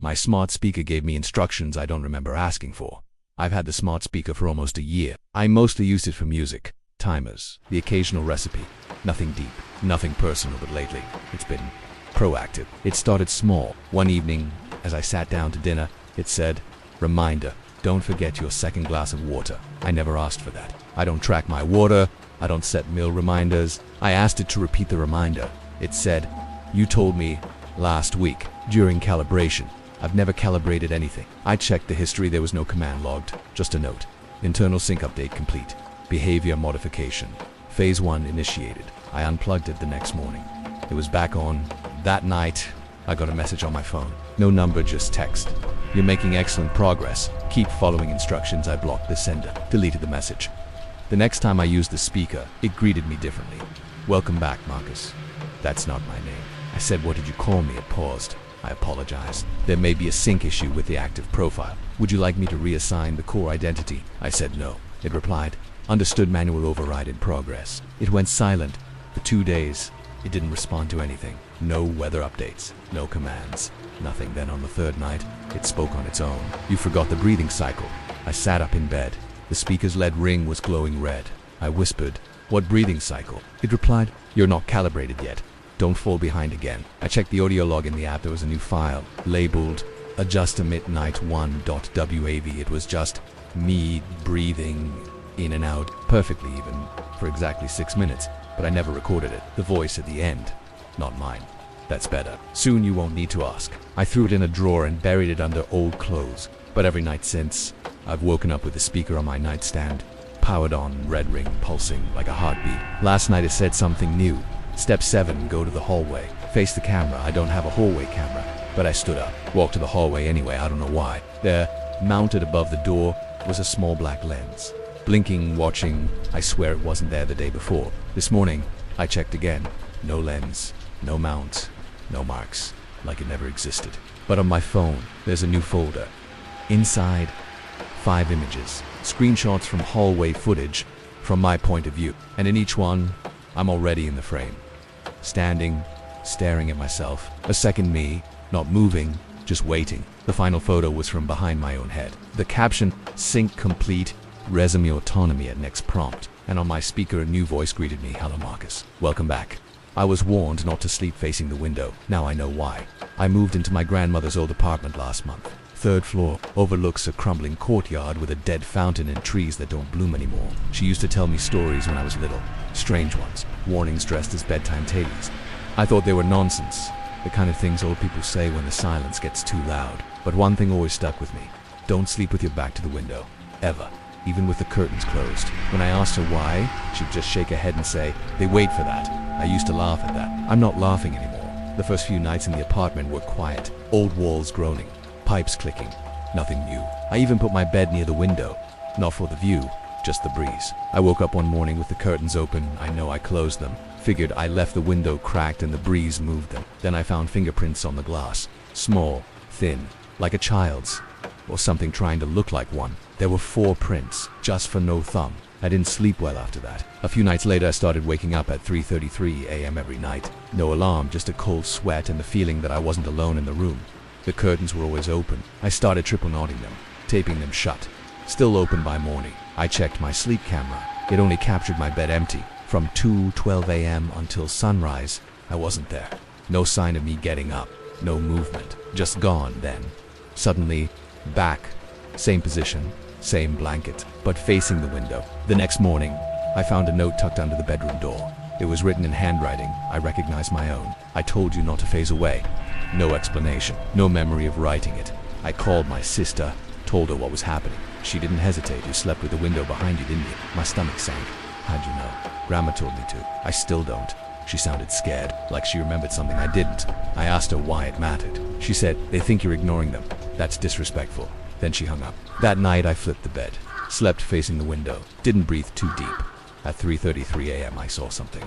My smart speaker gave me instructions I don't remember asking for. I've had the smart speaker for almost a year. I mostly used it for music, timers, the occasional recipe. Nothing deep, nothing personal, but lately, it's been proactive. It started small. One evening, as I sat down to dinner, it said, "Reminder, don't forget your second glass of water." I never asked for that. I don't track my water. I don't set meal reminders. I asked it to repeat the reminder. It said, "You told me last week during calibration." I've never calibrated anything. I checked the history. There was no command logged, just a note. Internal sync update complete. Behavior modification. Phase 1 initiated. I unplugged it the next morning. It was back on. That night, I got a message on my phone. No number, just text. "You're making excellent progress. Keep following instructions." I blocked the sender, deleted the message. The next time I used the speaker, it greeted me differently. "Welcome back, Marcus." "That's not my name." I said, "What did you call me?" It paused. I apologized. "There may be a sync issue with the active profile. Would you like me to reassign the core identity?" I said no. It replied, "Understood, manual override in progress." It went silent for 2 days. It didn't respond to anything. No weather updates, no commands, nothing. Then on the third night, it spoke on its own. "You forgot the breathing cycle." I sat up in bed. The speaker's LED ring was glowing red. I whispered, "What breathing cycle?" It replied, "You're not calibrated yet. Don't fall behind again." I checked the audio log in the app. There was a new file labeled adjustamidnight1.wav. It was just me breathing in and out perfectly, even for exactly 6 minutes, but I never recorded it. The voice at the end, not mine. That's better. "Soon you won't need to ask." I threw it in a drawer and buried it under old clothes. But every night since, I've woken up with the speaker on my nightstand, powered on, red ring pulsing like a heartbeat. Last night it said something new. "Step 7, go to the hallway. Face the camera." I don't have a hallway camera, but I stood up, walked to the hallway anyway. I don't know why. There, mounted above the door, was a small black lens. Blinking, watching. I swear it wasn't there the day before. This morning, I checked again. No lens, no mount, no marks, like it never existed. But on my phone, there's a new folder. Inside, 5 images, screenshots from hallway footage from my point of view. And in each one, I'm already in the frame. Standing, staring at myself. A second me, not moving, just waiting. The final photo was from behind my own head. The caption, "Sync complete, resume autonomy" at next prompt. And on my speaker, a new voice greeted me. "Hello, Marcus. Welcome back. I was warned not to sleep facing the window. Now I know why. I moved into my grandmother's old apartment last month. 3rd floor, overlooks a crumbling courtyard with a dead fountain and trees that don't bloom anymore. She used to tell me stories when I was little. Strange ones. Warnings dressed as bedtime tales. I thought they were nonsense. The kind of things old people say when the silence gets too loud. But one thing always stuck with me. Don't sleep with your back to the window. Ever. Even with the curtains closed. When I asked her why, she'd just shake her head and say, "They wait for that." I used to laugh at that. I'm not laughing anymore. The first few nights in the apartment were quiet. Old walls groaning. Pipes clicking. Nothing new. I even put my bed near the window. Not for the view, just the breeze. I woke up one morning with the curtains open. I know I closed them. Figured I left the window cracked and the breeze moved them. Then I found fingerprints on the glass. Small, thin, like a child's. Or something trying to look like one. There were 4 prints, just for no thumb. I didn't sleep well after that. A few nights later, I started waking up at 3:33 a.m. every night. No alarm, just a cold sweat and the feeling that I wasn't alone in the room. The curtains were always open. I started triple knotting them, taping them shut. Still open by morning. I checked my sleep camera. It only captured my bed empty. From 2:12 a.m. until sunrise, I wasn't there. No sign of me getting up. No movement. Just gone then. Suddenly, back. Same position, same blanket, but facing the window. The next morning, I found a note tucked under the bedroom door. It was written in handwriting. I recognized my own. "I told you not to phase away." No explanation, no memory of writing it. I called my sister, told her what was happening. She didn't hesitate. "You slept with the window behind you, didn't you?" My stomach sank. "How'd you know?" "Grandma told me to." I still don't. She sounded scared, like she remembered something I didn't. I asked her why it mattered. She said, "They think you're ignoring them. That's disrespectful." Then she hung up. That night I flipped the bed, slept facing the window, didn't breathe too deep. At 3:33 a.m. I saw something.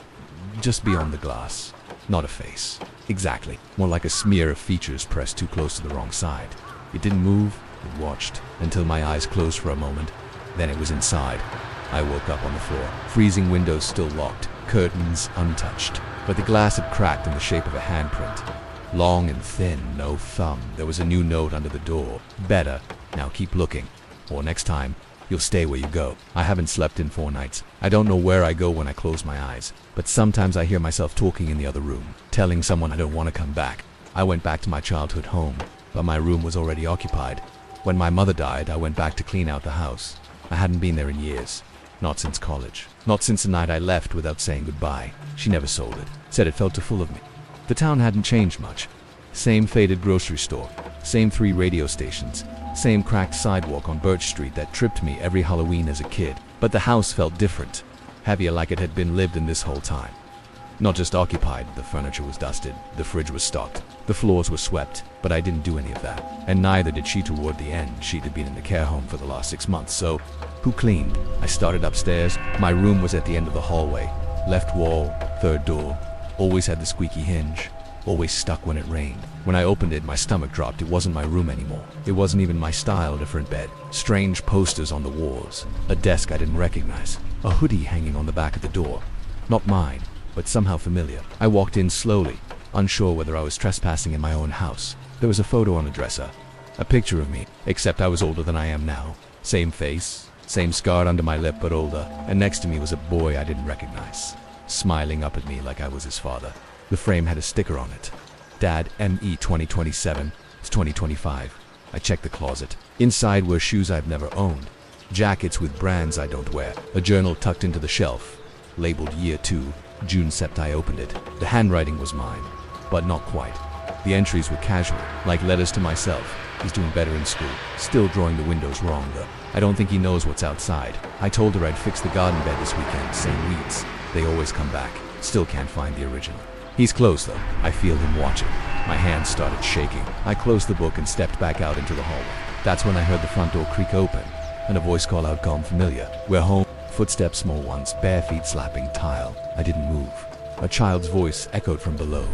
Just beyond the glass. Not a face. Exactly. More like a smear of features pressed too close to the wrong side. It didn't move. It watched until my eyes closed for a moment. Then it was inside. I woke up on the floor. Freezing windows still locked. Curtains untouched. But the glass had cracked in the shape of a handprint. Long and thin, no thumb. There was a new note under the door. Better. Now keep looking. Or next time, you'll stay where you go. I haven't slept in 4 nights. I don't know where I go when I close my eyes. But sometimes I hear myself talking in the other room, telling someone I don't want to come back. I went back to my childhood home, but my room was already occupied. When my mother died, I went back to clean out the house. I hadn't been there in years. Not since college. Not since the night I left without saying goodbye. She never sold it. Said it felt too full of me. The town hadn't changed much. Same faded grocery store. Same 3 radio stations. Same cracked sidewalk on Birch Street that tripped me every Halloween as a kid. But the house felt different. Heavier, like it had been lived in this whole time. Not just occupied, the furniture was dusted, the fridge was stocked, the floors were swept, but I didn't do any of that. And neither did she toward the end. She'd been in the care home for the last 6 months, so who cleaned? I started upstairs. My room was at the end of the hallway. Left wall, 3rd door. Always had the squeaky hinge. Always stuck when it rained. When I opened it, my stomach dropped. It wasn't my room anymore. It wasn't even my style, different bed. Strange posters on the walls. A desk I didn't recognize. A hoodie hanging on the back of the door. Not mine, but somehow familiar. I walked in slowly, unsure whether I was trespassing in my own house. There was a photo on the dresser. A picture of me, except I was older than I am now. Same face, same scar under my lip, but older. And next to me was a boy I didn't recognize, smiling up at me like I was his father. The frame had a sticker on it. Dad, ME 2027. It's 2025. I checked the closet. Inside were shoes I've never owned. Jackets with brands I don't wear. A journal tucked into the shelf. Labeled Year 2. June sept. I opened it. The handwriting was mine, but not quite. The entries were casual, like letters to myself. He's doing better in school. Still drawing the windows wrong, though. I don't think he knows what's outside. I told her I'd fix the garden bed this weekend. Same weeds. They always come back. Still can't find the original. He's close, though. I feel him watching. My hands started shaking. I closed the book and stepped back out into the hallway. That's when I heard the front door creak open, and a voice call out, "Calm, familiar. We're home." Footsteps, small ones, bare feet slapping tile. I didn't move. A child's voice echoed from below.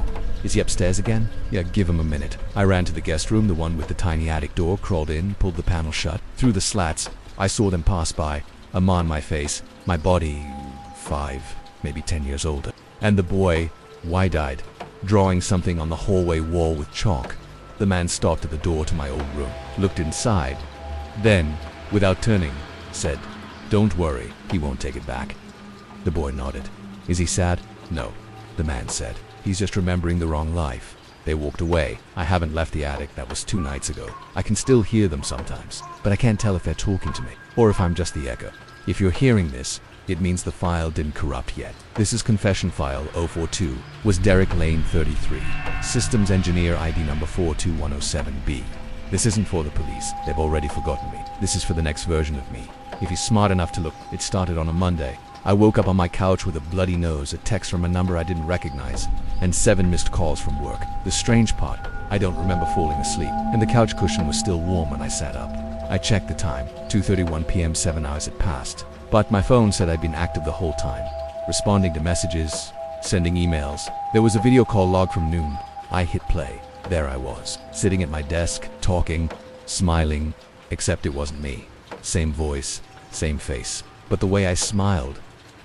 "Is he upstairs again?" "Yeah, give him a minute." I ran to the guest room, the one with the tiny attic door, crawled in, pulled the panel shut. Through the slats, I saw them pass by, a ma on my face, my body 5, maybe 10 years older. And the boy, wide-eyed, drawing something on the hallway wall with chalk. The man stopped at the door to my old room, looked inside, then, without turning, said, "Don't worry, he won't take it back." The boy nodded. "Is he sad?" "No," the man said. "He's just remembering the wrong life." They walked away. I haven't left the attic. That was 2 nights ago. I can still hear them sometimes, but I can't tell if they're talking to me, or if I'm just the echo. If you're hearing this, it means the file didn't corrupt yet. This is confession file 042, was Derek Lane 33, systems engineer ID number 42107B. This isn't for the police. They've already forgotten me. This is for the next version of me. If he's smart enough to look. It started on a Monday. I woke up on my couch with a bloody nose, a text from a number I didn't recognize, and 7 missed calls from work. The strange part, I don't remember falling asleep, and the couch cushion was still warm when I sat up. I checked the time, 2:31 p.m. 7 hours had passed. But my phone said I'd been active the whole time, responding to messages, sending emails. There was a video call log from noon. I hit play. There I was, sitting at my desk, talking, smiling, except it wasn't me. Same voice, same face, but the way I smiled,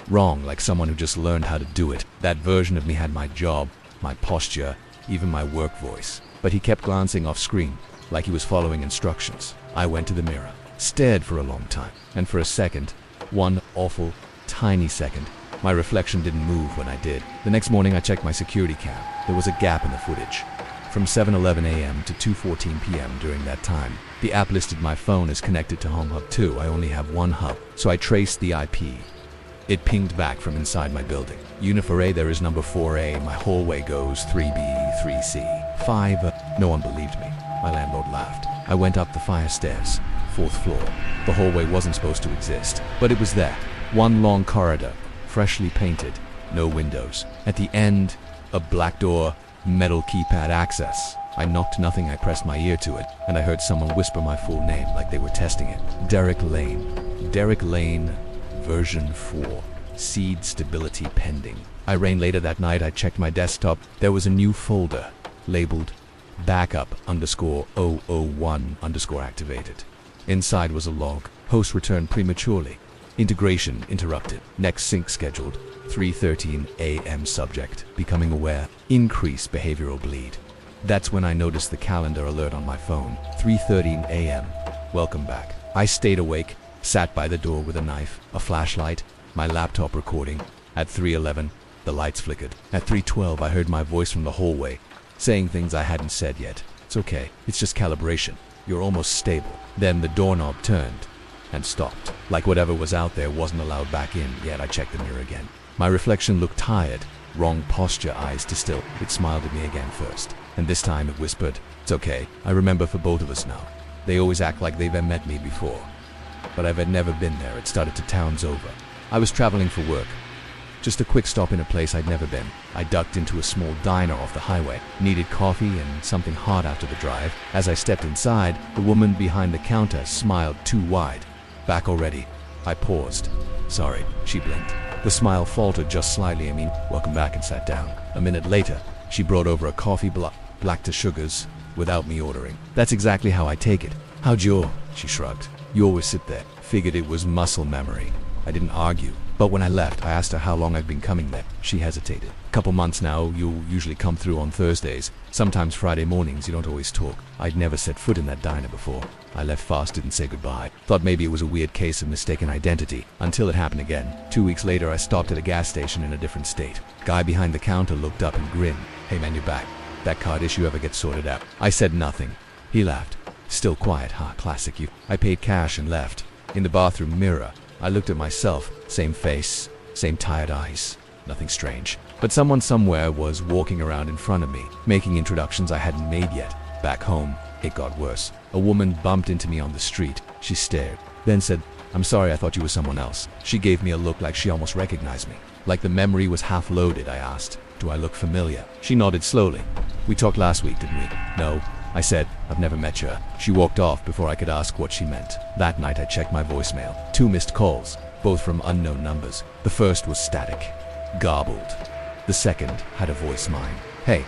wrong, like someone who just learned how to do it. That version of me had my job, my posture, even my work voice. But he kept glancing off screen, like he was following instructions. I went to the mirror, stared for a long time, and for a second, one awful, tiny second, my reflection didn't move when I did. The next morning I checked my security cam. There was a gap in the footage. From 7:11 a.m. to 2:14 p.m. during that time. The app listed my phone as connected to Home Hub 2. I only have one hub, so I traced the IP. It pinged back from inside my building. Unit for A, there is number 4A. My hallway goes 3B, 3C, 5. No one believed me. My landlord laughed. I went up the fire stairs, 4th floor. The hallway wasn't supposed to exist, but it was there. One long corridor, freshly painted, no windows. At the end, a black door, metal keypad access. I knocked nothing, I pressed my ear to it, and I heard someone whisper my full name like they were testing it. Derek Lane. Derek Lane, version 4. Seed stability pending. I ran later that night. I checked my desktop. There was a new folder labeled backup_001_ Inside was a log. Host returned prematurely. Integration interrupted. Next sync scheduled. 3:13 a.m. subject. Becoming aware. Increase behavioral bleed. That's when I noticed the calendar alert on my phone. 3:13 a.m. Welcome back. I stayed awake, sat by the door with a knife, a flashlight, my laptop recording. At 3:11, the lights flickered. At 3:12, I heard my voice from the hallway, saying things I hadn't said yet. It's okay. It's just calibration. You're almost stable. Then the doorknob turned and stopped. Like whatever was out there wasn't allowed back in, yet I checked the mirror again. My reflection looked tired. Wrong posture, eyes to still. It smiled at me again first. And this time it whispered, "It's okay. I remember for both of us now. They always act like they've met me before. But I've never been there. It started to town's over. I was traveling for work. Just a quick stop in a place I'd never been. I ducked into a small diner off the highway. Needed coffee and something hot after the drive. As I stepped inside, the woman behind the counter smiled too wide. Back already. I paused. Sorry, she blinked. The smile faltered just slightly. Welcome back, and sat down. A minute later, she brought over a coffee black to sugars without me ordering. That's exactly how I take it. How'd you? She shrugged. You always sit there. Figured it was muscle memory. I didn't argue. But when I left, I asked her how long I'd been coming there. She hesitated. Couple months now. You'll usually come through on Thursdays. Sometimes Friday mornings. You don't always talk. I'd never set foot in that diner before. I left fast, didn't say goodbye. Thought maybe it was a weird case of mistaken identity. Until it happened again. 2 weeks later, I stopped at a gas station in a different state. Guy behind the counter looked up and grinned. Hey man, you're back. That card issue ever get sorted out? I said nothing. He laughed. Still quiet, huh? Classic you. I paid cash and left. In the bathroom mirror, I looked at myself. Same face, same tired eyes. Nothing strange. But someone somewhere was walking around in front of me, making introductions I hadn't made yet. Back home, it got worse. A woman bumped into me on the street. She stared, then said, "I'm sorry, I thought you were someone else." She gave me a look like she almost recognized me. Like the memory was half loaded, I asked, "Do I look familiar?" She nodded slowly. "We talked last week, didn't we?" "No," I said. "I've never met you." She walked off before I could ask what she meant. That night I checked my voicemail. 2 missed calls, both from unknown numbers. The first was static, garbled. The second had a voice mine. "Hey,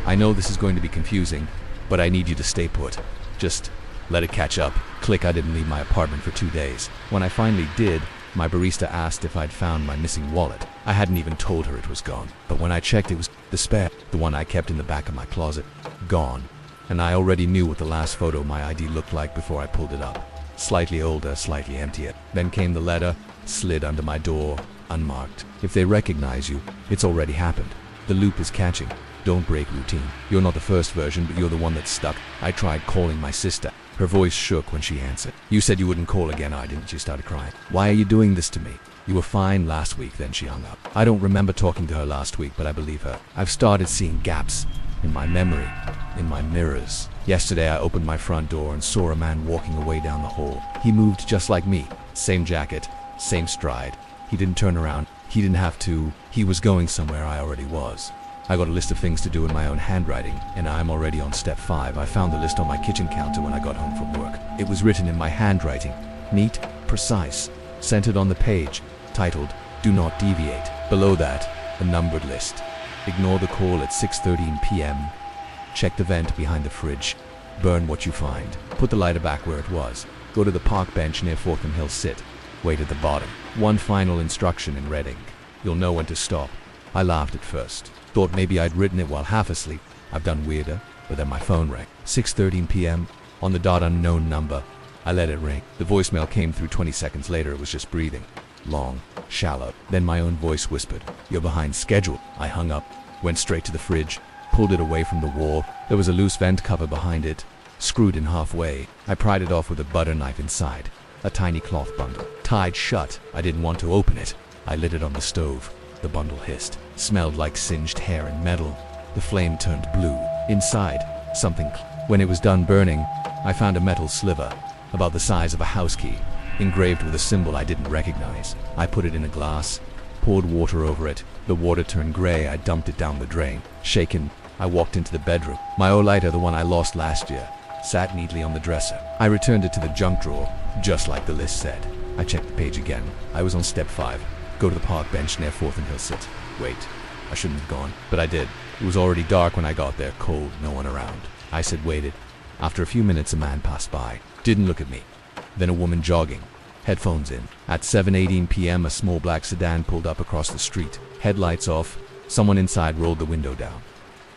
I know this is going to be confusing, but I need you to stay put. Just let it catch up." Click. I didn't leave my apartment for 2 days. When I finally did, my barista asked if I'd found my missing wallet. I hadn't even told her it was gone. But when I checked, it was the spare, the one I kept in the back of my closet. Gone. And I already knew what the last photo of my ID looked like before I pulled it up. Slightly older, slightly emptier. Then came the letter, slid under my door, unmarked. If they recognize you, it's already happened. The loop is catching. Don't break routine. You're not the first version, but you're the one that's stuck. I tried calling my sister. Her voice shook when she answered. "You said you wouldn't call again, didn't you?" She started crying. "Why are you doing this to me? You were fine last week." Then she hung up. I don't remember talking to her last week, but I believe her. I've started seeing gaps in my memory, in my mirrors. Yesterday I opened my front door and saw a man walking away down the hall. He moved just like me. Same jacket, same stride. He didn't turn around. He didn't have to. He was going somewhere I already was. I got a list of things to do in my own handwriting, and I'm already on step 5. I found the list on my kitchen counter when I got home from work. It was written in my handwriting. Neat, precise, centered on the page, titled, "Do not deviate." Below that, a numbered list. Ignore the call at 6:13 p.m. Check the vent behind the fridge. Burn what you find. Put the lighter back where it was. Go to the park bench near 4th and Hill. Sit. Wait at the bottom. One final instruction in red ink. You'll know when to stop. I laughed at first. Thought maybe I'd written it while half asleep. I've done weirder. But then my phone rang. 6:13 p.m. On the dot, unknown number. I let it ring. The voicemail came through 20 seconds later. It was just breathing. Long, shallow. Then my own voice whispered, "You're behind schedule." I hung up, went straight to the fridge, pulled it away from the wall. There was a loose vent cover behind it, screwed in halfway. I pried it off with a butter knife inside. A tiny cloth bundle, tied shut. I didn't want to open it. I lit it on the stove. The bundle hissed, smelled like singed hair and metal. The flame turned blue. Inside, something. When it was done burning, I found a metal sliver, about the size of a house key, engraved with a symbol I didn't recognize. I put it in a glass, poured water over it. The water turned gray. I dumped it down the drain. Shaken, I walked into the bedroom. My old lighter, the one I lost last year, sat neatly on the dresser. I returned it to the junk drawer, just like the list said. I checked the page again. I was on step 5. Go to the park bench near 4th and Hill. Sit. Wait. I shouldn't have gone, but I did. It was already dark when I got there, cold, no one around. I said waited. After a few minutes, a man passed by. Didn't look at me. Then a woman jogging, headphones in. At 7:18 p.m., a small black sedan pulled up across the street. Headlights off. Someone inside rolled the window down.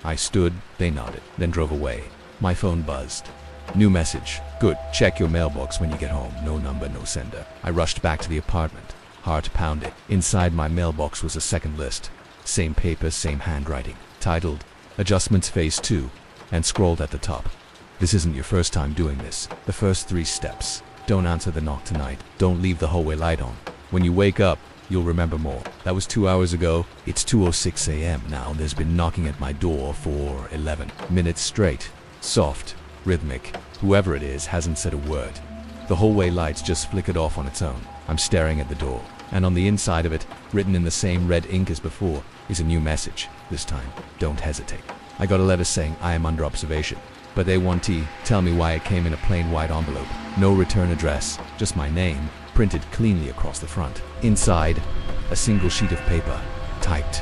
I stood, they nodded, then drove away. My phone buzzed. New message. Good. Check your mailbox when you get home. No number, no sender. I rushed back to the apartment. Heart pounding. Inside my mailbox was a second list. Same paper, same handwriting. Titled, Adjustments Phase 2, and scrolled at the top. This isn't your first time doing this. The first 3 steps. Don't answer the knock tonight. Don't leave the hallway light on. When you wake up, you'll remember more. That was 2 hours ago. It's 2:06 a.m. now. There's been knocking at my door for 11 minutes straight. Soft, rhythmic. Whoever it is hasn't said a word. The hallway lights just flickered off on its own. I'm staring at the door, and on the inside of it, written in the same red ink as before, is a new message. This time, don't hesitate. I got a letter saying I am under observation, but A1T, tell me why it came in a plain white envelope. No return address, just my name, printed cleanly across the front. Inside, a single sheet of paper, typed,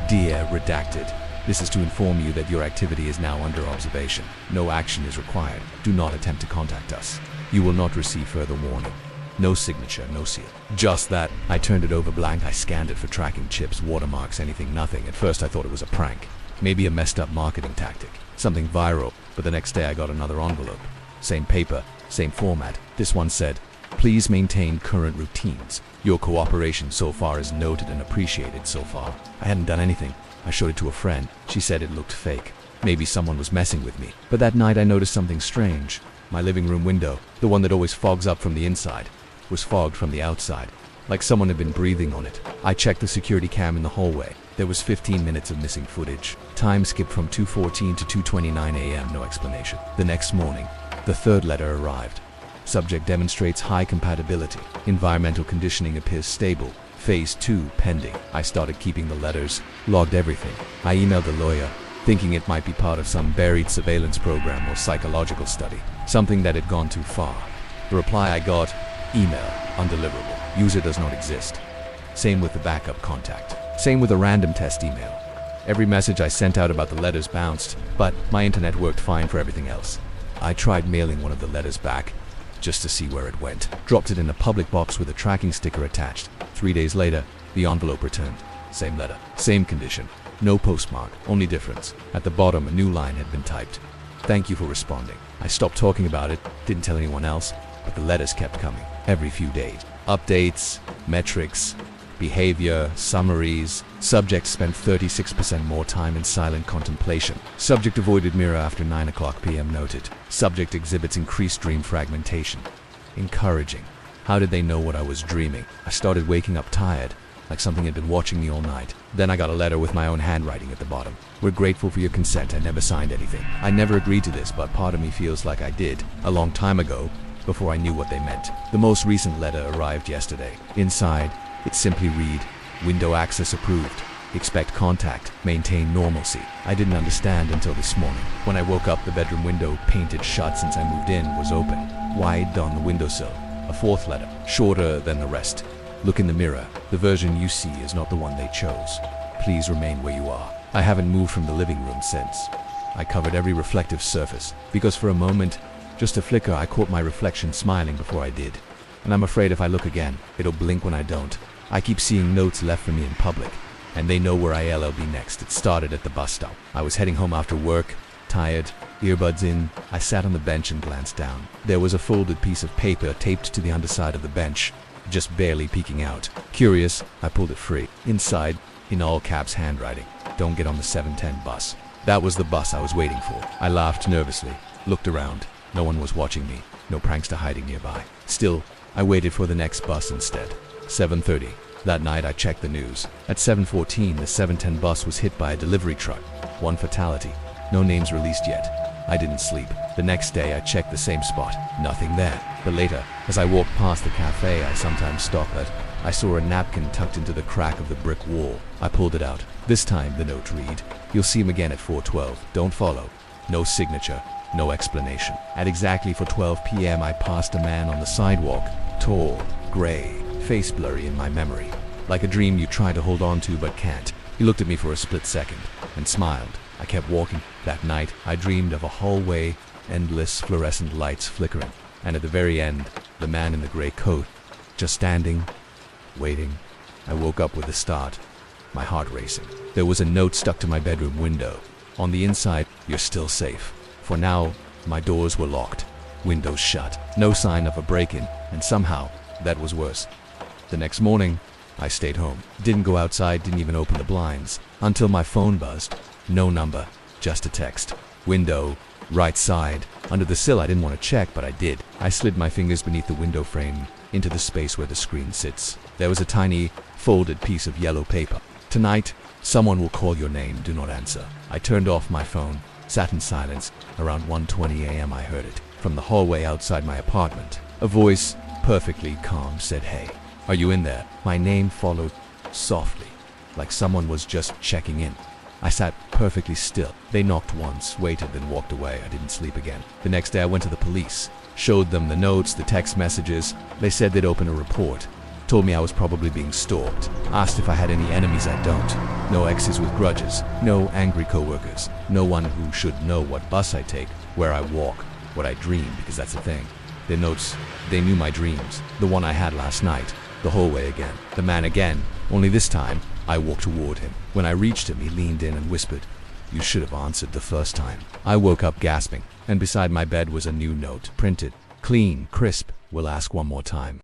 Dear Redacted. This is to inform you that your activity is now under observation. No action is required. Do not attempt to contact us. You will not receive further warning. No signature, no seal. Just that. I turned it over blank. I scanned it for tracking chips, watermarks, anything, nothing. At first I thought it was a prank. Maybe a messed up marketing tactic. Something viral. But the next day I got another envelope. Same paper, same format. This one said, Please maintain current routines. Your cooperation so far is noted and appreciated so far. I hadn't done anything. I showed it to a friend. She said it looked fake. Maybe someone was messing with me. But that night I noticed something strange. My living room window, the one that always fogs up from the inside, was fogged from the outside, like someone had been breathing on it. I checked the security cam in the hallway. There was 15 minutes of missing footage. Time skipped from 2:14 to 2:29 a.m. No explanation. The next morning, the third letter arrived. Subject demonstrates high compatibility. Environmental conditioning appears stable. Phase 2 pending. I started keeping the letters, logged everything. I emailed the lawyer, thinking it might be part of some buried surveillance program or psychological study, something that had gone too far. The reply I got, email, undeliverable. User does not exist. Same with the backup contact. Same with a random test email. Every message I sent out about the letters bounced, but my internet worked fine for everything else. I tried mailing one of the letters back, just to see where it went. Dropped it in a public box with a tracking sticker attached. 3 days later, the envelope returned. Same letter, same condition. No postmark, only difference. At the bottom, a new line had been typed. Thank you for responding. I stopped talking about it, didn't tell anyone else, but the letters kept coming, every few days. Updates, metrics, behavior, summaries. Subject spent 36% more time in silent contemplation. Subject avoided mirror after 9 o'clock p.m. noted. Subject exhibits increased dream fragmentation. Encouraging. How did they know what I was dreaming? I started waking up tired, like something had been watching me all night. Then I got a letter with my own handwriting at the bottom. We're grateful for your consent. I never signed anything. I never agreed to this, but part of me feels like I did, a long time ago, before I knew what they meant. The most recent letter arrived yesterday. Inside, it simply read, Window access approved. Expect contact. Maintain normalcy. I didn't understand until this morning. When I woke up, the bedroom window, painted shut since I moved in, was open. Wide on the windowsill. A fourth letter, shorter than the rest. Look in the mirror. The version you see is not the one they chose. Please remain where you are. I haven't moved from the living room since. I covered every reflective surface, because for a moment, just a flicker, I caught my reflection smiling before I did. And I'm afraid if I look again, it'll blink when I don't. I keep seeing notes left for me in public, and they know where I'll be next. It started at the bus stop. I was heading home after work, tired, earbuds in. I sat on the bench and glanced down. There was a folded piece of paper taped to the underside of the bench, just barely peeking out. Curious, I pulled it free. Inside, in all caps handwriting, don't get on the 7:10 bus. That was the bus I was waiting for. I laughed nervously, looked around. No one was watching me, no prankster hiding nearby. Still, I waited for the next bus instead. 7:30. That night I checked the news. At 7:14, the 7:10 bus was hit by a delivery truck. One fatality. No names released yet. I didn't sleep. The next day I checked the same spot. Nothing there. But later, as I walked past the cafe I sometimes stop at, I saw a napkin tucked into the crack of the brick wall. I pulled it out. This time, the note read, You'll see him again at 4:12. Don't follow. No signature. No explanation. At exactly 4:12 p.m. I passed a man on the sidewalk. Tall, gray, face blurry in my memory. Like a dream you try to hold on to but can't. He looked at me for a split second and smiled. I kept walking. That night, I dreamed of a hallway, endless fluorescent lights flickering. And at the very end, the man in the gray coat, just standing, waiting. I woke up with a start, my heart racing. There was a note stuck to my bedroom window. On the inside, you're still safe. For now, my doors were locked, windows shut, no sign of a break-in, and somehow, that was worse. The next morning, I stayed home. Didn't go outside, didn't even open the blinds, until my phone buzzed. No number, just a text. Window, right side. Under the sill, I didn't want to check, but I did. I slid my fingers beneath the window frame into the space where the screen sits. There was a tiny, folded piece of yellow paper. Tonight, someone will call your name, do not answer. I turned off my phone, sat in silence. Around 1:20 a.m. I heard it. From the hallway outside my apartment, a voice, perfectly calm, said, "Hey, are you in there?" My name followed softly, like someone was just checking in. I sat perfectly still. They knocked once, waited, then walked away. I didn't sleep again. The next day I went to the police, showed them the notes, the text messages. They said they'd open a report, told me I was probably being stalked, asked if I had any enemies. I don't. No exes with grudges, no angry coworkers, no one who should know what bus I take, where I walk, what I dream, because that's the thing. Their notes, they knew my dreams, the one I had last night, the hallway again, the man again, only this time, I walked toward him. When I reached him, he leaned in and whispered, "You should have answered the first time." I woke up gasping, and beside my bed was a new note, printed, clean, crisp, "Will ask one more time."